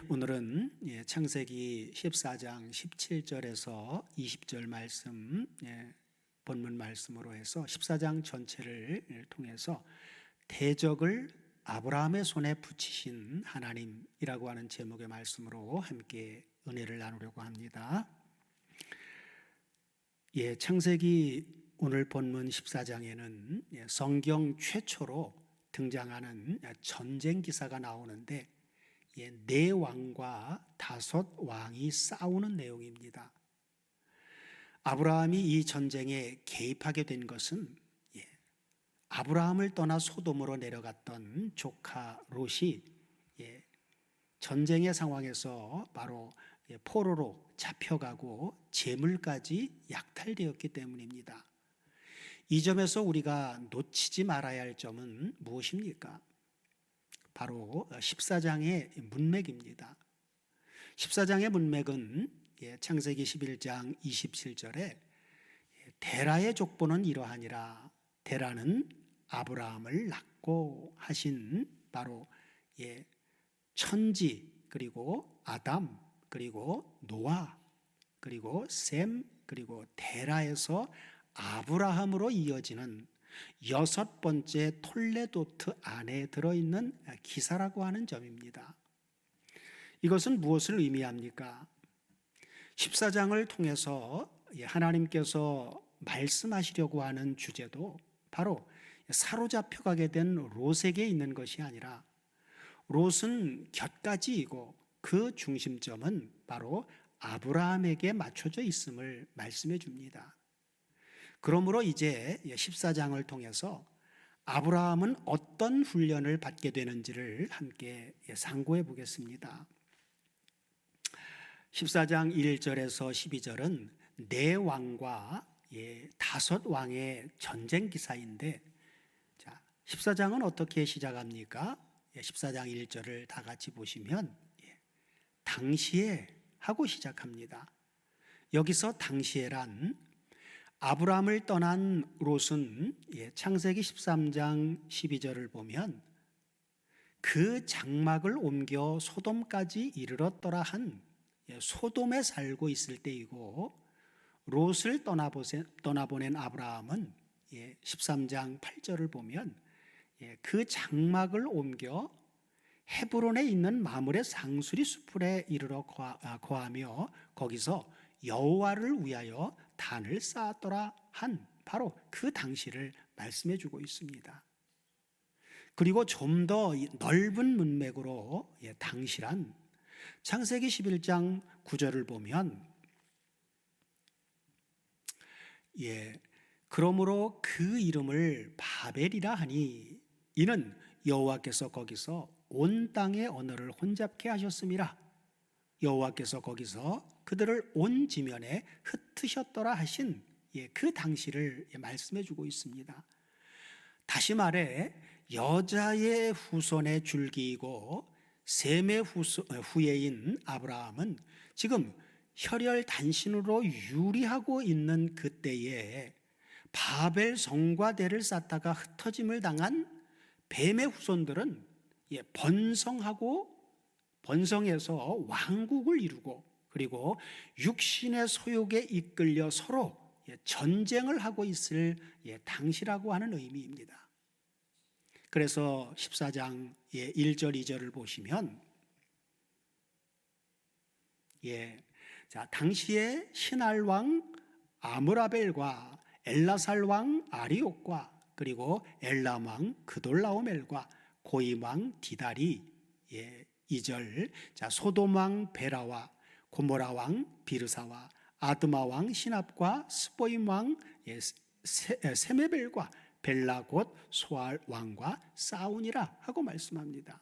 오늘은 창세기 14장 17절에서 20절 말씀, 본문 말씀으로 해서 14장 전체를 통해서 대적을 아브라함의 손에 붙이신 하나님이라고 하는 제목의 말씀으로 함께 은혜를 나누려고 합니다. 창세기 오늘 본문 14장에는 성경 최초로 등장하는 전쟁 기사가 나오는데 네 왕과 다섯 왕이 싸우는 내용입니다. 아브라함이 이 전쟁에 개입하게 된 것은 아브라함을 떠나 소돔으로 내려갔던 조카 롯이 전쟁의 상황에서 바로 포로로 잡혀가고 재물까지 약탈되었기 때문입니다. 이 점에서 우리가 놓치지 말아야 할 점은 무엇입니까? 바로 14장의 문맥입니다. 14장의 문맥은 창세기 11장 27절에 데라의 족보는 이러하니라. 데라는 아브라함을 낳고 하신 바로 천지, 그리고 아담, 그리고 노아, 그리고 셈, 그리고 데라에서 아브라함으로 이어지는 여섯 번째 톨레도트 안에 들어있는 기사라고 하는 점입니다. 이것은 무엇을 의미합니까? 14장을 통해서 하나님께서 말씀하시려고 하는 주제도 바로 사로잡혀 가게 된 롯에게 있는 것이 아니라 롯은 곁가지이고 그 중심점은 바로 아브라함에게 맞춰져 있음을 말씀해 줍니다. 그러므로 이제 14장을 통해서 아브라함은 어떤 훈련을 받게 되는지를 함께 상고해 보겠습니다. 14장 1절에서 12절은 네 왕과 다섯 왕의 전쟁 기사인데, 14장은 어떻게 시작합니까? 14장 1절을 다 같이 보시면 당시에 하고 시작합니다. 여기서 당시에란 아브라함을 떠난 롯은 창세기 13장 12절을 보면 그 장막을 옮겨 소돔까지 이르렀더라 한 소돔에 살고 있을 때이고, 롯을 떠나보낸 아브라함은 13장 8절을 보면 그 장막을 옮겨 헤브론에 있는 마므레 상수리 수풀에 이르러 거하며 거기서 여호와를 위하여 단을 쌓았더라 한 바로 그 당시를 말씀해 주고 있습니다. 그리고 좀 더 넓은 문맥으로 당시란 창세기 11장 9절을 보면 그러므로 그 이름을 바벨이라 하니 이는 여호와께서 거기서 온 땅의 언어를 혼잡케 하셨음이라. 여호와께서 거기서 그들을 온 지면에 흩으셨더라 하신 그 당시를 말씀해 주고 있습니다. 다시 말해 여자의 후손의 줄기이고 셈의 후예인 아브라함은 지금 혈혈 단신으로 유리하고 있는 그때에 바벨 성과대를 쌓다가 흩어짐을 당한 뱀의 후손들은 번성해서 왕국을 이루고 그리고 육신의 소욕에 이끌려 서로 전쟁을 하고 있을 당시라고 하는 의미입니다. 그래서 14장 1절 2절을 보시면 당시에 신할 왕 아므라벨과 엘라살 왕 아리옥과 그리고 엘람 왕 그돌라오멜과 고임 왕 디달이 2절 소돔 왕 베라와 고모라 왕 비르사와 아드마 왕 시납과 스보임 왕 세메벨과 벨라 곧 소알 왕과 싸우니라 하고 말씀합니다.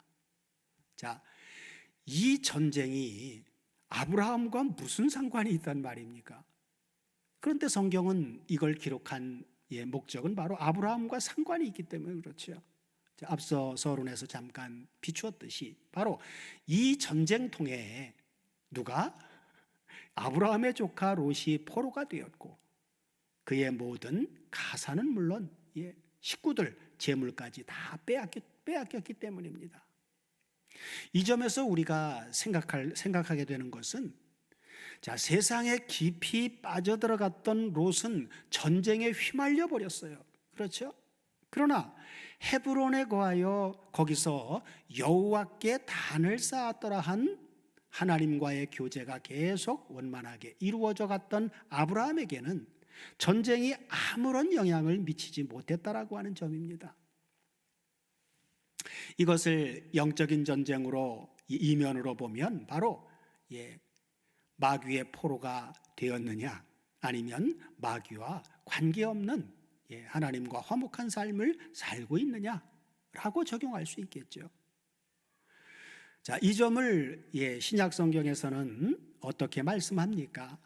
이 전쟁이 아브라함과 무슨 상관이 있단 말입니까? 그런데 성경은 이걸 기록한 목적은 바로 아브라함과 상관이 있기 때문에 그렇죠. 앞서 서론에서 잠깐 비추었듯이 바로 이 전쟁통에 누가? 아브라함의 조카 롯이 포로가 되었고 그의 모든 가사는 물론 식구들 재물까지 다 빼앗겼기 때문입니다. 이 점에서 우리가 생각하게 되는 것은, 자, 세상에 깊이 빠져들어갔던 롯은 전쟁에 휘말려 버렸어요. 그렇죠? 그러나 헤브론에 거하여 거기서 여호와께 단을 쌓았더라 한 하나님과의 교제가 계속 원만하게 이루어져 갔던 아브라함에게는 전쟁이 아무런 영향을 미치지 못했다라고 하는 점입니다. 이것을 영적인 전쟁으로 이면으로 보면 바로 마귀의 포로가 되었느냐, 아니면 마귀와 관계없는 하나님과 화목한 삶을 살고 있느냐라고 적용할 수 있겠죠. 자, 이 점을 신약 성경에서는 어떻게 말씀합니까?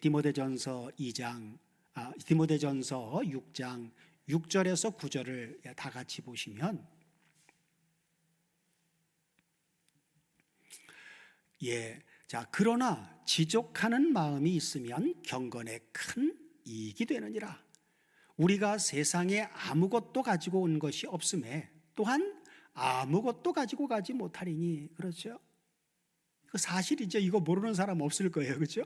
디모데전서 6장 6절에서 9절을 다 같이 보시면, 자, 그러나 지족하는 마음이 있으면 경건에 큰 이익이 되느니라. 우리가 세상에 아무것도 가지고 온 것이 없음에 또한 아무것도 가지고 가지 못하리니. 그렇죠? 그 사실이죠. 이거 모르는 사람 없을 거예요. 그렇죠?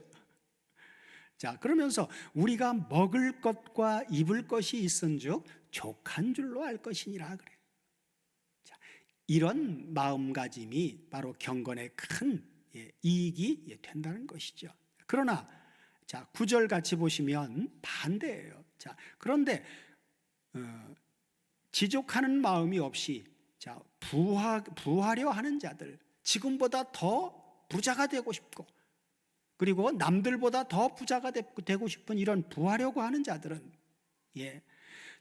자, 그러면서 우리가 먹을 것과 입을 것이 있은즉 족한 줄로 알 것이니라 그래. 자, 이런 마음가짐이 바로 경건에 큰 이익이 된다는 것이죠. 그러나 자, 9절 같이 보시면 반대예요. 자, 그런데 지족하는 마음이 없이 부하려 하는 자들, 지금보다 더 부자가 되고 싶고, 그리고 남들보다 더 부자가 되고 싶은 이런 부하려고 하는 자들은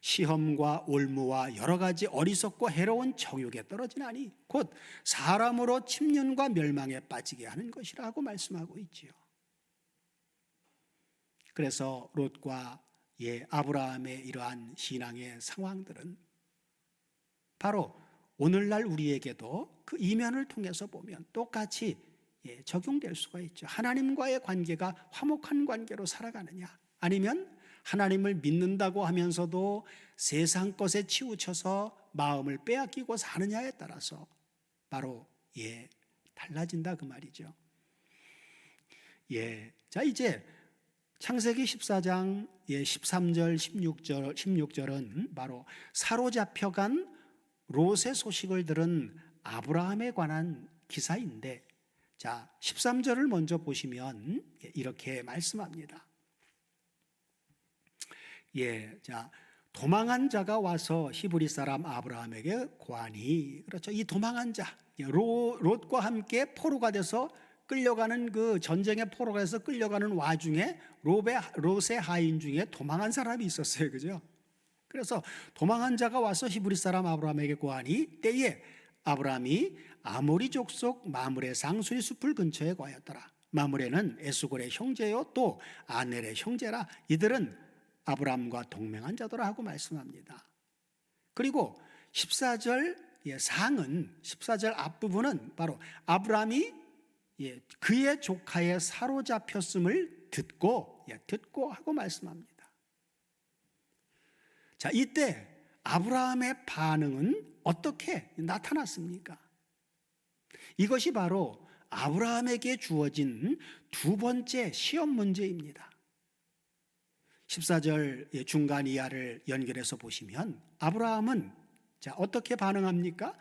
시험과 올무와 여러 가지 어리석고 해로운 정욕에 떨어지나니 곧 사람으로 침륜과 멸망에 빠지게 하는 것이라고 말씀하고 있지요. 그래서 롯과 아브라함의 이러한 신앙의 상황들은 바로 오늘날 우리에게도 그 이면을 통해서 보면 똑같이 적용될 수가 있죠. 하나님과의 관계가 화목한 관계로 살아가느냐, 아니면 하나님을 믿는다고 하면서도 세상 것에 치우쳐서 마음을 빼앗기고 사느냐에 따라서 바로 달라진다 그 말이죠. 자, 이제 창세기 14장 13절 16절은 바로 사로잡혀간 롯의 소식을 들은 아브라함에 관한 기사인데, 자, 13절을 먼저 보시면 이렇게 말씀합니다. 자, 도망한 자가 와서 히브리 사람 아브라함에게 고하니, 그렇죠. 이 도망한 자, 롯과 함께 포로가 돼서 끌려가는 그 전쟁의 포로가 돼서 끌려가는 와중에 롯의 하인 중에 도망한 사람이 있었어요. 그죠? 그래서 도망한 자가 와서 히브리 사람 아브라함에게 고하니 때에 아브라함이 아모리 족속 마므레 상수리 숲을 근처에 거하였더라. 마므레는 에스골의 형제요 또 아넬의 형제라. 이들은 아브라함과 동맹한 자더라 하고 말씀합니다. 그리고 14절 상은 14절 앞부분은 바로 아브라함이 그의 조카의 사로잡혔음을 듣고 하고 말씀합니다. 자, 이때 아브라함의 반응은 어떻게 나타났습니까? 이것이 바로 아브라함에게 주어진 두 번째 시험 문제입니다. 14절 중간 이하를 연결해서 보시면 아브라함은 어떻게 반응합니까?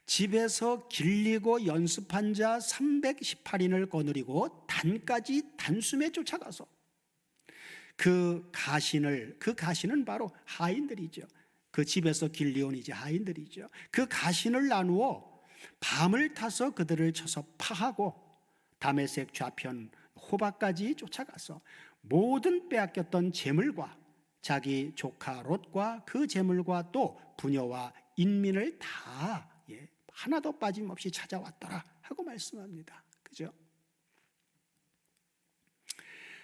집에서 길리고 연습한 자 318인을 거느리고 단까지 단숨에 쫓아가서 그 가신은 바로 하인들이죠. 그 집에서 길리온 이제 하인들이죠. 그 가신을 나누어 밤을 타서 그들을 쳐서 파하고 다메섹 좌편 호바까지 쫓아가서 모든 빼앗겼던 재물과 자기 조카 롯과 그 재물과 또 부녀와 인민을 다 하나도 빠짐없이 찾아왔더라 하고 말씀합니다. 그죠?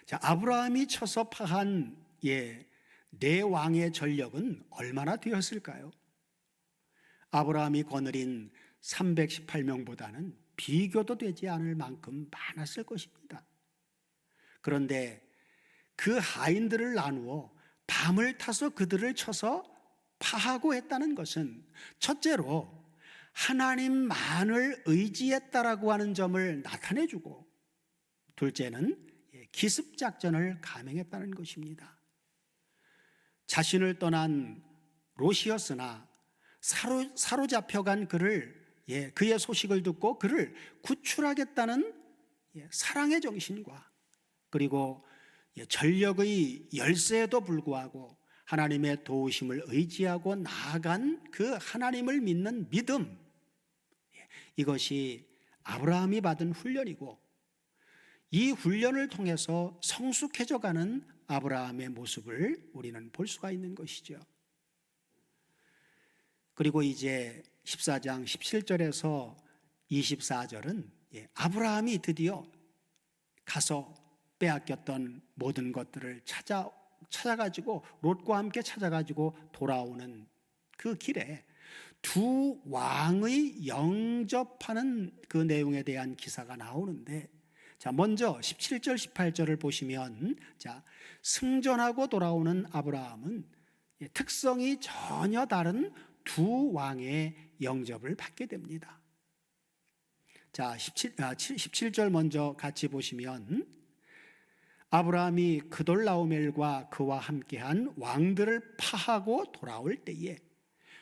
자, 아브라함이 쳐서 파한 네 왕의 전력은 얼마나 되었을까요? 아브라함이 거느린 318명보다는 비교도 되지 않을 만큼 많았을 것입니다. 그런데 그 하인들을 나누어 밤을 타서 그들을 쳐서 파하고 했다는 것은 첫째로 하나님만을 의지했다라고 하는 점을 나타내주고, 둘째는 기습작전을 감행했다는 것입니다. 자신을 떠난 롯이었으나 사로잡혀간 그를, 그의 소식을 듣고 그를 구출하겠다는 사랑의 정신과, 그리고 전력의 열세에도 불구하고 하나님의 도우심을 의지하고 나아간 그 하나님을 믿는 믿음, 이것이 아브라함이 받은 훈련이고, 이 훈련을 통해서 성숙해져가는 아브라함의 모습을 우리는 볼 수가 있는 것이죠. 그리고 이제 14장 17절에서 24절은 아브라함이 드디어 가서 빼앗겼던 모든 것들을 찾아가지고, 롯과 함께 찾아가지고 돌아오는 그 길에 두 왕의 영접하는 그 내용에 대한 기사가 나오는데, 자, 먼저 17절 18절을 보시면, 자, 승전하고 돌아오는 아브라함은 특성이 전혀 다른 두 왕의 영접을 받게 됩니다. 자, 17절 먼저 같이 보시면, 아브라함이 그돌라오멜과 그와 함께한 왕들을 파하고 돌아올 때에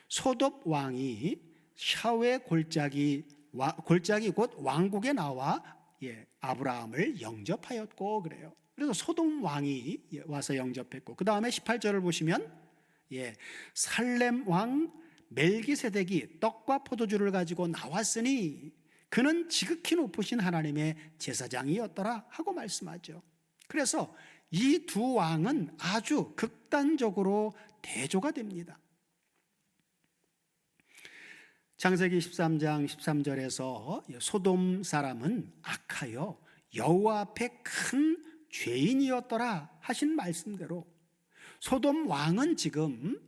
소돔 왕이 샤웨 골짜기 곧 왕국에 나와 아브라함을 영접하였고, 그래요. 그래서 소돔 왕이 와서 영접했고, 그 다음에 18절을 보시면 살렘 왕 멜기세덱이 떡과 포도주를 가지고 나왔으니 그는 지극히 높으신 하나님의 제사장이었더라 하고 말씀하죠. 그래서 이 두 왕은 아주 극단적으로 대조가 됩니다. 창세기 13장 13절에서 소돔 사람은 악하여 여호와 앞에 큰 죄인이었더라 하신 말씀대로, 소돔 왕은 지금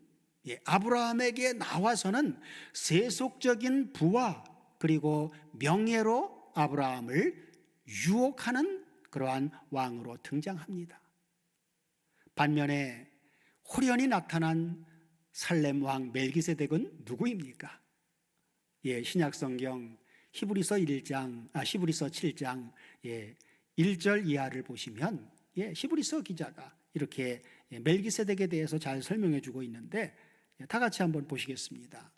아브라함에게 나와서는 세속적인 부와 그리고 명예로 아브라함을 유혹하는 그러한 왕으로 등장합니다. 반면에 호련히 나타난 살렘 왕 멜기세덱은 누구입니까? 신약성경 히브리서 7장 1절 이하를 보시면 히브리서 기자가 이렇게 멜기세덱에 대해서 잘 설명해 주고 있는데, 다 같이 한번 보시겠습니다.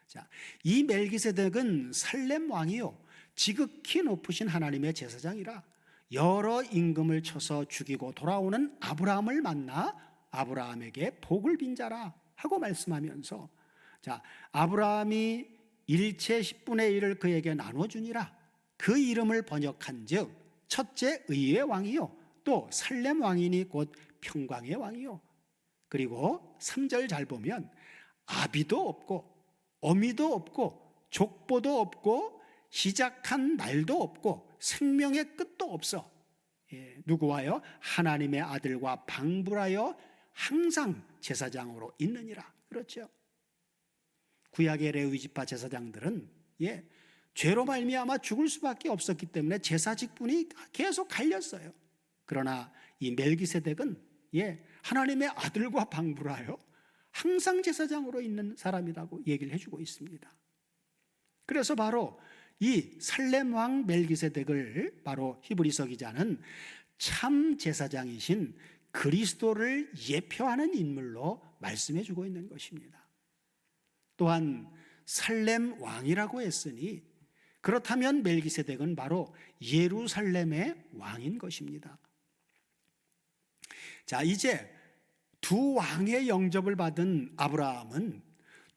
자, 이 멜기세덱은 살렘 왕이요 지극히 높으신 하나님의 제사장이라 여러 임금을 쳐서 죽이고 돌아오는 아브라함을 만나 아브라함에게 복을 빈 자라 하고 말씀하면서, 자, 아브라함이 일체 10분의 1을 그에게 나눠주니라. 그 이름을 번역한즉 첫째 의의 왕이요 또 살렘 왕이니 곧 평강의 왕이요. 그리고 3절 잘 보면 아비도 없고 어미도 없고 족보도 없고 시작한 날도 없고 생명의 끝도 없어. 누구와요? 하나님의 아들과 방불하여 항상 제사장으로 있느니라. 그렇죠? 구약의 레위지파 제사장들은 죄로 말미암아 죽을 수밖에 없었기 때문에 제사 직분이 계속 갈렸어요. 그러나 이 멜기세덱은 하나님의 아들과 방불하여 항상 제사장으로 있는 사람이라고 얘기를 해주고 있습니다. 그래서 바로 이 살렘 왕 멜기세덱을 바로 히브리서 기자는 참 제사장이신 그리스도를 예표하는 인물로 말씀해 주고 있는 것입니다. 또한 살렘 왕이라고 했으니 그렇다면 멜기세덱은 바로 예루살렘의 왕인 것입니다. 자, 이제 두 왕의 영접을 받은 아브라함은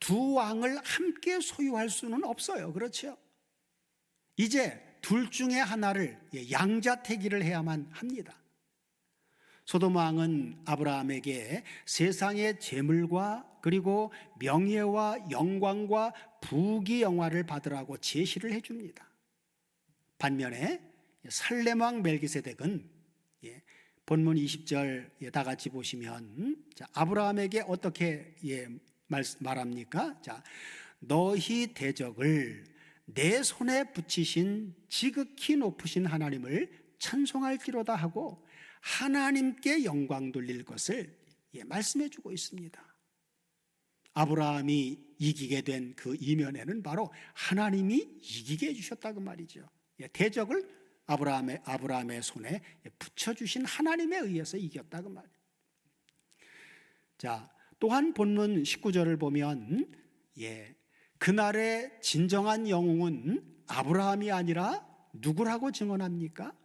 두 왕을 함께 소유할 수는 없어요. 그렇죠? 이제 둘 중에 하나를 양자택일을 해야만 합니다. 소돔 왕은 아브라함에게 세상의 재물과 그리고 명예와 영광과 부귀영화를 받으라고 제시를 해줍니다. 반면에 살렘 왕 멜기세덱은 본문 20절 다 같이 보시면, 아브라함에게 어떻게 말합니까? 자, 너희 대적을 내 손에 붙이신 지극히 높으신 하나님을 찬송할기로다 하고 하나님께 영광 돌릴 것을 말씀해 주고 있습니다. 아브라함이 이기게 된 그 이면에는 바로 하나님이 이기게 해주셨다 그 말이죠. 대적을 아브라함의 손에 붙여주신 하나님에 의해서 이겼다 그 말이에요. 자, 또한 본문 19절을 보면 그날의 진정한 영웅은 아브라함이 아니라 누구라고 증언합니까?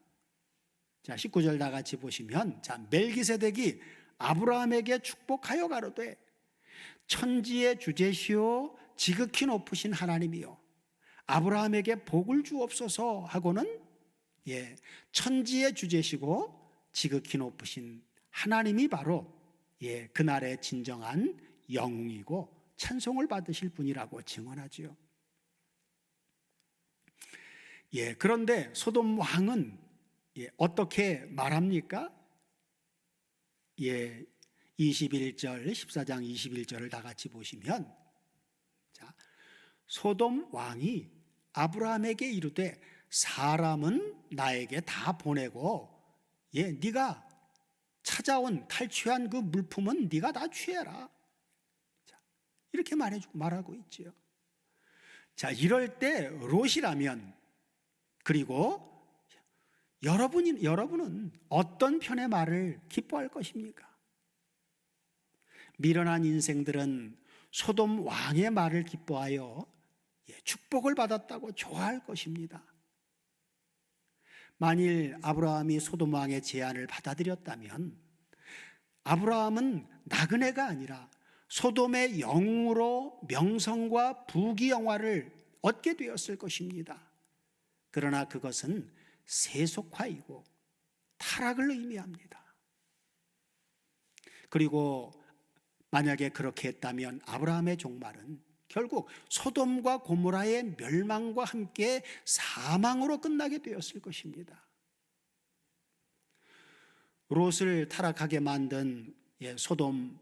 자, 19절 다 같이 보시면, 자, 멜기세덱이 아브라함에게 축복하여 가로되 천지의 주제시오 지극히 높으신 하나님이요 아브라함에게 복을 주옵소서 하고는 천지의 주제시고 지극히 높으신 하나님이 바로 그날의 진정한 영웅이고 찬송을 받으실 분이라고 증언하지요. 그런데 소돔 왕은 어떻게 말합니까? 21절, 14장 21절을 다 같이 보시면, 자, 소돔 왕이 아브라함에게 이르되 사람은 나에게 다 보내고 네가 찾아온 탈취한 그 물품은 네가 다 취해라. 자, 이렇게 말하고 있지요. 자, 이럴 때 롯이라면, 그리고 여러분은 어떤 편의 말을 기뻐할 것입니까? 미련한 인생들은 소돔 왕의 말을 기뻐하여 축복을 받았다고 좋아할 것입니다. 만일 아브라함이 소돔 왕의 제안을 받아들였다면 아브라함은 나그네가 아니라 소돔의 영웅으로 명성과 부귀영화를 얻게 되었을 것입니다. 그러나 그것은 세속화이고 타락을 의미합니다. 그리고 만약에 그렇게 했다면 아브라함의 종말은 결국 소돔과 고모라의 멸망과 함께 사망으로 끝나게 되었을 것입니다. 롯을 타락하게 만든 소돔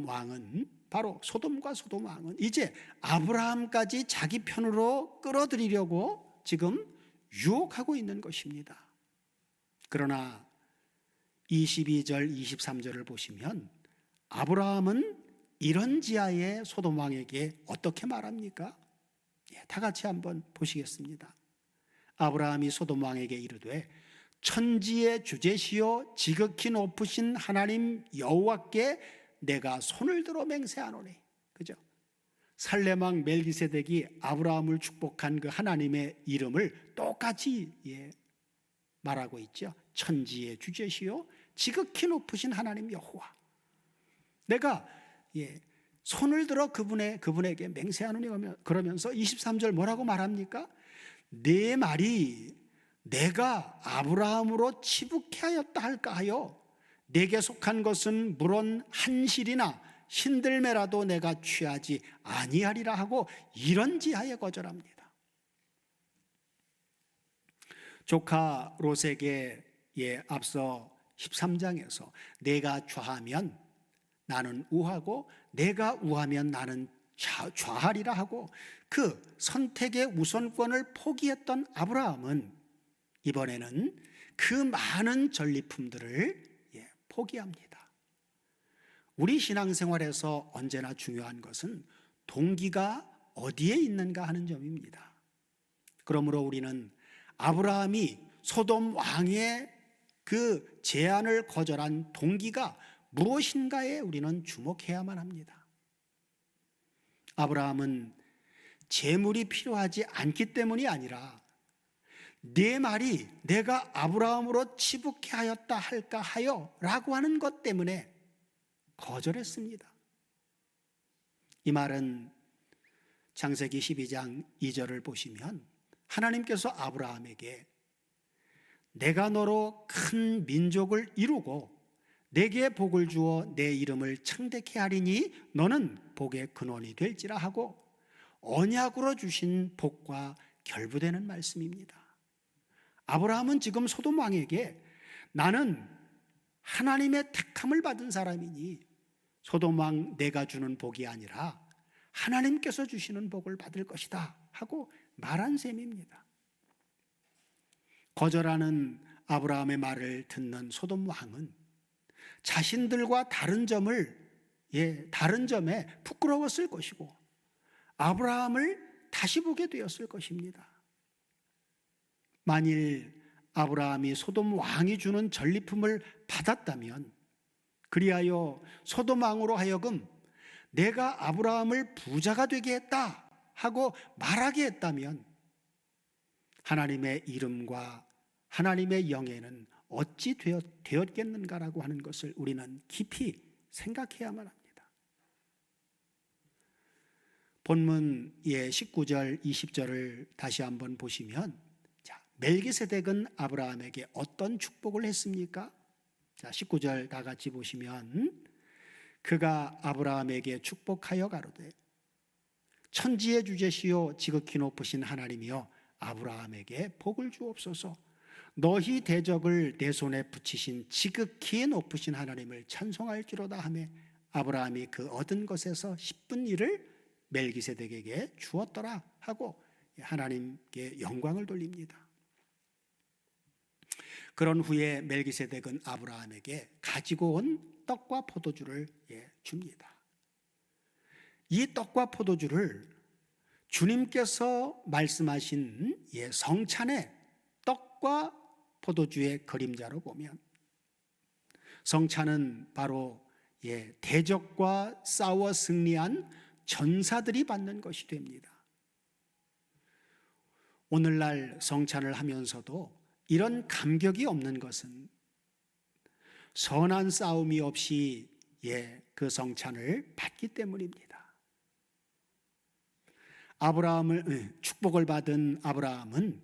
왕은, 바로 소돔과 소돔 왕은 이제 아브라함까지 자기 편으로 끌어들이려고 지금 유혹하고 있는 것입니다. 그러나 22절 23절을 보시면 아브라함은 이런 지하에 소돔 왕에게 어떻게 말합니까? 다 같이 한번 보시겠습니다. 아브라함이 소돔 왕에게 이르되 천지의 주제시요 지극히 높으신 하나님 여호와께 내가 손을 들어 맹세하노니. 그죠? 살렘 왕 멜기세덱이 아브라함을 축복한 그 하나님의 이름을 똑같이 말하고 있죠. 천지의 주제시요 지극히 높으신 하나님 여호와, 내가 손을 들어 그분에게 맹세하노니. 그러면서 23절 뭐라고 말합니까? 내 말이 내가 아브라함으로 치북해 하였다 할까 하여 내게 속한 것은 물론 한실이나 신들매라도 내가 취하지 아니하리라 하고 이런 지하에 거절합니다. 조카 롯에게 앞서 13장에서 내가 좌하면 나는 우하고 내가 우하면 나는 좌하리라 하고 그 선택의 우선권을 포기했던 아브라함은 이번에는 그 많은 전리품들을 포기합니다. 우리 신앙생활에서 언제나 중요한 것은 동기가 어디에 있는가 하는 점입니다. 그러므로 우리는 아브라함이 소돔 왕의 그 제안을 거절한 동기가 무엇인가에 우리는 주목해야만 합니다. 아브라함은 재물이 필요하지 않기 때문이 아니라 내 말이 내가 아브라함으로 치북해 하였다 할까 하여 라고 하는 것 때문에 거절했습니다. 이 말은 창세기 12장 2절을 보시면 하나님께서 아브라함에게 내가 너로 큰 민족을 이루고 내게 복을 주어 내 이름을 창대케 하리니 너는 복의 근원이 될지라 하고 언약으로 주신 복과 결부되는 말씀입니다. 아브라함은 지금 소돔 왕에게 나는 하나님의 택함을 받은 사람이니 소돔 왕 내가 주는 복이 아니라 하나님께서 주시는 복을 받을 것이다 하고 말한 셈입니다. 거절하는 아브라함의 말을 듣는 소돔 왕은 자신들과 다른 점을 다른 점에 부끄러웠을 것이고 아브라함을 다시 보게 되었을 것입니다. 만일 아브라함이 소돔 왕이 주는 전리품을 받았다면, 그리하여 소돔 왕으로 하여금 내가 아브라함을 부자가 되게 했다 하고 말하게 했다면 하나님의 이름과 하나님의 영예는 어찌 되었겠는가라고 하는 것을 우리는 깊이 생각해야만 합니다. 본문 19절 20절을 다시 한번 보시면, 멜기세덱은 아브라함에게 어떤 축복을 했습니까? 19절 다 같이 보시면, 그가 아브라함에게 축복하여 가로되 천지의 주제시요 지극히 높으신 하나님이여 아브라함에게 복을 주옵소서. 너희 대적을 내 손에 붙이신 지극히 높으신 하나님을 찬송할지로다 하며 아브라함이 그 얻은 것에서 10분 1을 멜기세덱에게 주었더라 하고 하나님께 영광을 돌립니다. 그런 후에 멜기세덱은 아브라함에게 가지고 온 떡과 포도주를 줍니다. 이 떡과 포도주를 주님께서 말씀하신 성찬의 떡과 포도주의 그림자로 보면, 성찬은 바로 대적과 싸워 승리한 전사들이 받는 것이 됩니다. 오늘날 성찬을 하면서도 이런 감격이 없는 것은 선한 싸움이 없이 그 성찬을 받기 때문입니다. 축복을 받은 아브라함은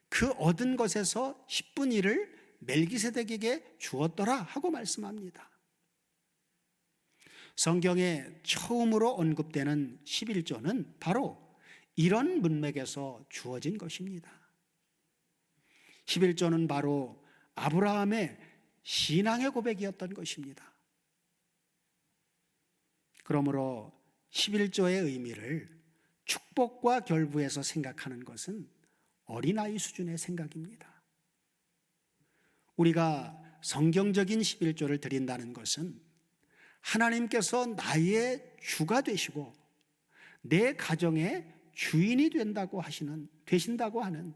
그 얻은 것에서 10분 1을 멜기세덱에게 주었더라 하고 말씀합니다. 성경에 처음으로 언급되는 11조는 바로 이런 문맥에서 주어진 것입니다. 11조는 바로 아브라함의 신앙의 고백이었던 것입니다. 그러므로 11조의 의미를 축복과 결부해서 생각하는 것은 어린아이 수준의 생각입니다. 우리가 성경적인 11조를 드린다는 것은 하나님께서 나의 주가 되시고 내 가정의 주인이 되신다고 하는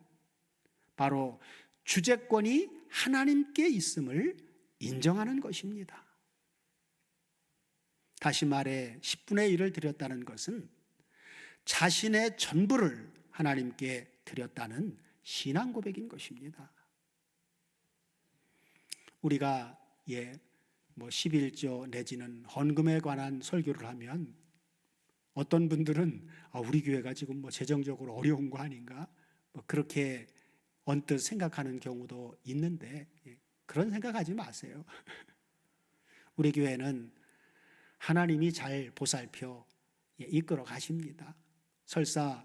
바로 주재권이 하나님께 있음을 인정하는 것입니다. 다시 말해 10분의 1을 드렸다는 것은 자신의 전부를 하나님께 드렸다는 신앙 고백인 것입니다. 우리가 11조 내지는 헌금에 관한 설교를 하면 어떤 분들은 우리 교회가 지금 재정적으로 어려운 거 아닌가 그렇게 언뜻 생각하는 경우도 있는데 그런 생각하지 마세요. 우리 교회는 하나님이 잘 보살펴 이끌어 가십니다. 설사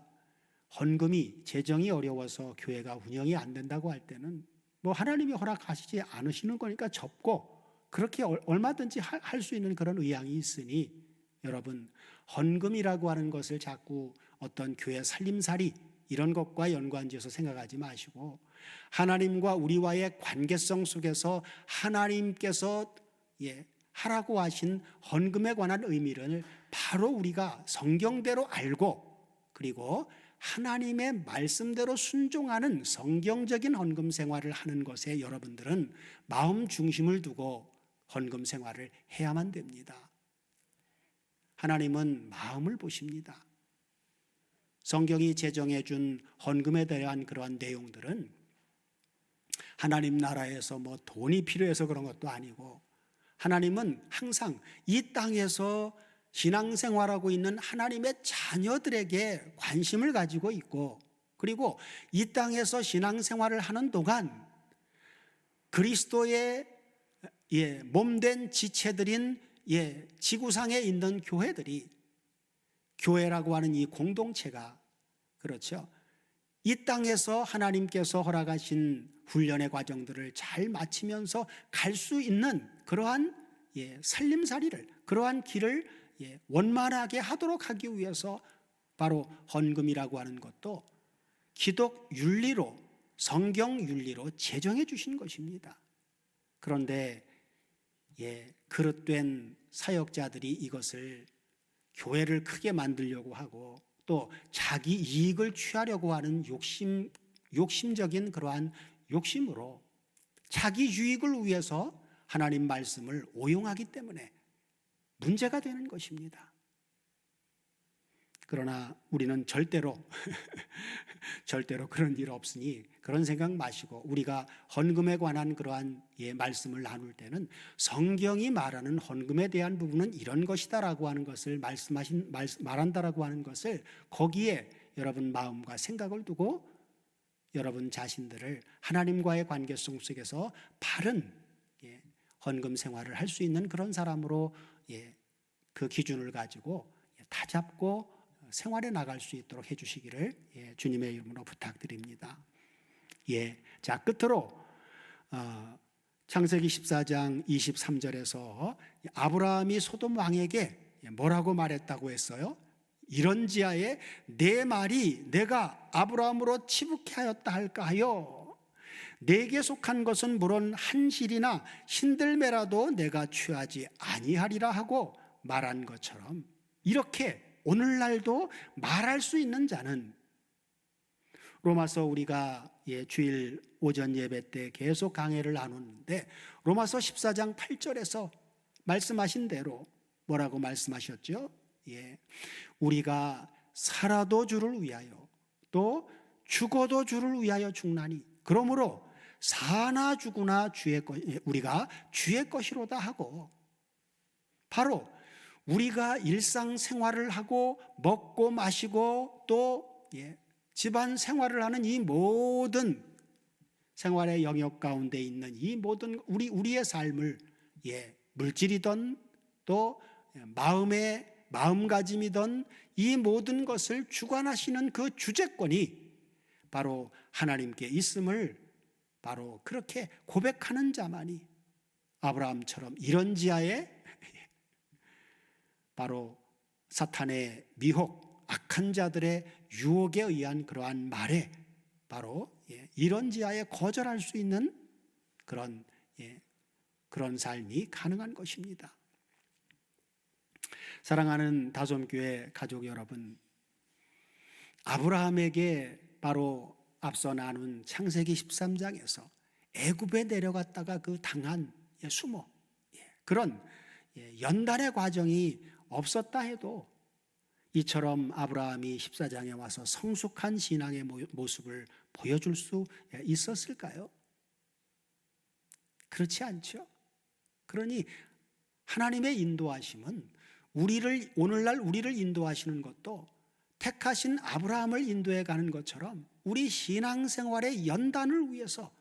헌금이 재정이 어려워서 교회가 운영이 안 된다고 할 때는 하나님이 허락하시지 않으시는 거니까 접고 그렇게 얼마든지 할 수 있는 그런 의향이 있으니 여러분 헌금이라고 하는 것을 자꾸 어떤 교회 살림살이 이런 것과 연관지어서 생각하지 마시고 하나님과 우리와의 관계성 속에서 하나님께서 하라고 하신 헌금에 관한 의미를 바로 우리가 성경대로 알고 그리고 하나님의 말씀대로 순종하는 성경적인 헌금 생활을 하는 것에 여러분들은 마음 중심을 두고 헌금 생활을 해야만 됩니다. 하나님은 마음을 보십니다. 성경이 제정해 준 헌금에 대한 그러한 내용들은 하나님 나라에서 돈이 필요해서 그런 것도 아니고 하나님은 항상 이 땅에서 신앙생활하고 있는 하나님의 자녀들에게 관심을 가지고 있고 그리고 이 땅에서 신앙생활을 하는 동안 그리스도의 몸된 지체들인 지구상에 있는 교회들이 교회라고 하는 이 공동체가 그렇죠. 이 땅에서 하나님께서 허락하신 훈련의 과정들을 잘 마치면서 갈 수 있는 그러한 살림살이를 그러한 길을 원만하게 하도록 하기 위해서 바로 헌금이라고 하는 것도 기독 윤리로 성경 윤리로 제정해 주신 것입니다. 그런데 그릇된 사역자들이 이것을 교회를 크게 만들려고 하고 또 자기 이익을 취하려고 하는 욕심적인 그러한 욕심으로 자기 유익을 위해서 하나님 말씀을 오용하기 때문에 문제가 되는 것입니다. 그러나 우리는 절대로 그런 일 없으니 그런 생각 마시고 우리가 헌금에 관한 그러한 말씀을 나눌 때는 성경이 말하는 헌금에 대한 부분은 이런 것이다라고 하는 것을 말한다라고 하는 것을 거기에 여러분 마음과 생각을 두고 여러분 자신들을 하나님과의 관계성 속에서 바른 헌금 생활을 할 수 있는 그런 사람으로 그 기준을 가지고 다잡고 생활에 나갈 수 있도록 해주시기를 주님의 이름으로 부탁드립니다. 자, 끝으로 창세기 14장 23절에서 아브라함이 소돔 왕에게 뭐라고 말했다고 했어요? 이런지하에 내 말이 내가 아브라함으로 치북해 하였다 할까 하여 내게 속한 것은 물론 한 실이나 신들매라도 내가 취하지 아니하리라 하고 말한 것처럼 이렇게 오늘날도 말할 수 있는 자는 로마서 우리가 주일 오전 예배 때 계속 강해를 나눴는데 로마서 14장 8절에서 말씀하신 대로 뭐라고 말씀하셨죠? 우리가 살아도 주를 위하여 또 죽어도 주를 위하여 죽나니 그러므로 사나 죽으나 우리가 주의 것이로다 하고 바로 우리가 일상생활을 하고 먹고 마시고 또 집안 생활을 하는 이 모든 생활의 영역 가운데 있는 이 모든 우리의 삶을 물질이든 또 마음가짐이든 이 모든 것을 주관하시는 그 주재권이 바로 하나님께 있음을 바로 그렇게 고백하는 자만이 아브라함처럼 이런지하에 바로 사탄의 미혹, 악한 자들의 유혹에 의한 그러한 말에 바로 이런지하에 거절할 수 있는 그런 삶이 가능한 것입니다. 사랑하는 다솜교회 가족 여러분, 아브라함에게 바로 앞서 나눈 창세기 13장에서 애굽에 내려갔다가 그 당한 수모 그런 연단의 과정이 없었다 해도 이처럼 아브라함이 14장에 와서 성숙한 신앙의 모습을 보여줄 수 있었을까요? 그렇지 않죠. 그러니 하나님의 인도하심은 오늘날 우리를 인도하시는 것도 택하신 아브라함을 인도해 가는 것처럼 우리 신앙생활의 연단을 위해서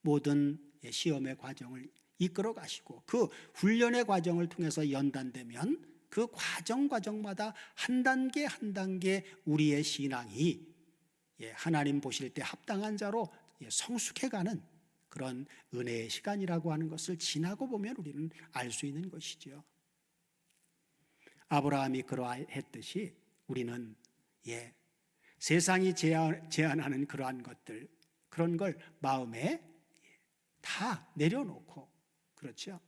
모든 시험의 과정을 이끌어 가시고 그 훈련의 과정을 통해서 연단되면 그 과정마다 한 단계 우리의 신앙이 하나님 보실 때 합당한 자로 성숙해가는 그런 은혜의 시간이라고 하는 것을 지나고 보면 우리는 알 수 있는 것이죠. 아브라함이 그러했듯이 우리는 세상이 제안하는 그러한 것들 그런 걸 마음에 다 내려놓고 그렇죠.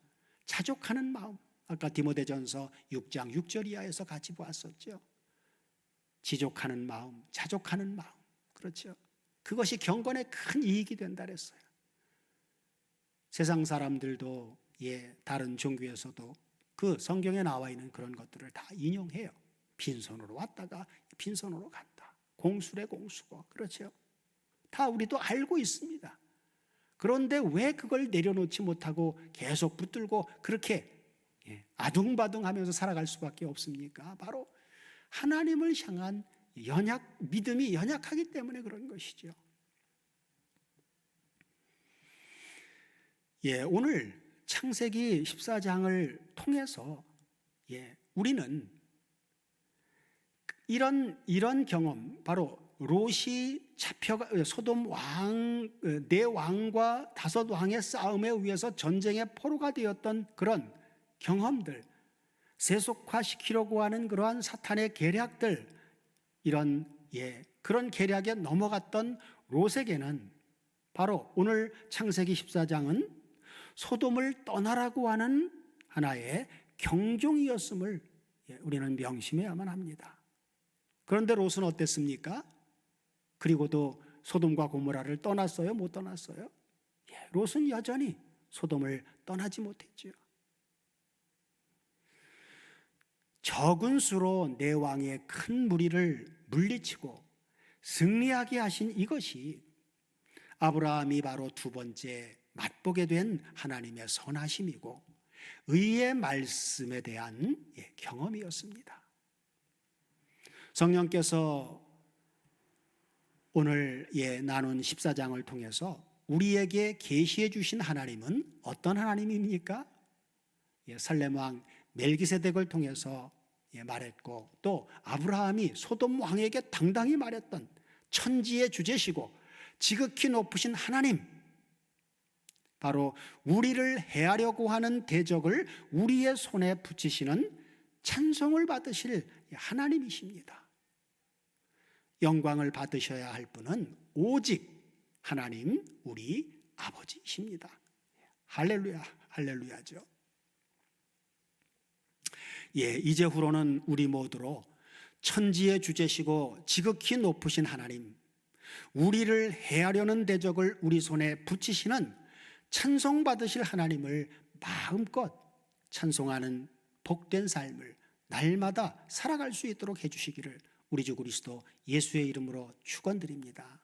자족하는 마음 아까 디모데전서 6장 6절 이하에서 같이 보았었죠. 지족하는 마음, 자족하는 마음 그렇죠. 그것이 경건에 큰 이익이 된다 그랬어요. 세상 사람들도 다른 종교에서도 그 성경에 나와 있는 그런 것들을 다 인용해요. 빈손으로 왔다가 빈손으로 간다. 공수래 공수고 그렇죠. 다 우리도 알고 있습니다. 그런데 왜 그걸 내려놓지 못하고 계속 붙들고 그렇게 아둥바둥하면서 살아갈 수밖에 없습니까? 바로 하나님을 향한 믿음이 연약하기 때문에 그런 것이죠. 오늘 창세기 14장을 통해서 우리는 이런 경험, 바로 롯이 잡혀가 소돔 네 왕과 5 왕의 싸움에 의해서 전쟁의 포로가 되었던 그런 경험들, 세속화시키려고 하는 그러한 사탄의 계략들, 그런 계략에 넘어갔던 롯에게는 바로 오늘 창세기 14장은 소돔을 떠나라고 하는 하나의 경종이었음을 우리는 명심해야만 합니다. 그런데 롯은 어땠습니까? 그리고도 소돔과 고모라를 떠났어요? 못 떠났어요? 롯은 여전히 소돔을 떠나지 못했죠. 적은 수로 내 왕의 큰 무리를 물리치고 승리하게 하신 이것이 아브라함이 바로 두 번째 맛보게 된 하나님의 선하심이고 의의 말씀에 대한 경험이었습니다. 성령께서 오늘 나눈 14장을 통해서 우리에게 계시해 주신 하나님은 어떤 하나님입니까? 살렘 왕 멜기세덱을 통해서 말했고, 또 아브라함이 소돔 왕에게 당당히 말했던 천지의 주제시고 지극히 높으신 하나님, 바로 우리를 해하려고 하는 대적을 우리의 손에 붙이시는 찬송을 받으실 하나님이십니다. 영광을 받으셔야 할 분은 오직 하나님 우리 아버지십니다. 할렐루야, 할렐루야죠. 이제후로는 우리 모두로 천지의 주제시고 지극히 높으신 하나님, 우리를 해하려는 대적을 우리 손에 붙이시는 찬송받으실 하나님을 마음껏 찬송하는 복된 삶을 날마다 살아갈 수 있도록 해주시기를 우리 주 그리스도 예수의 이름으로 축원드립니다.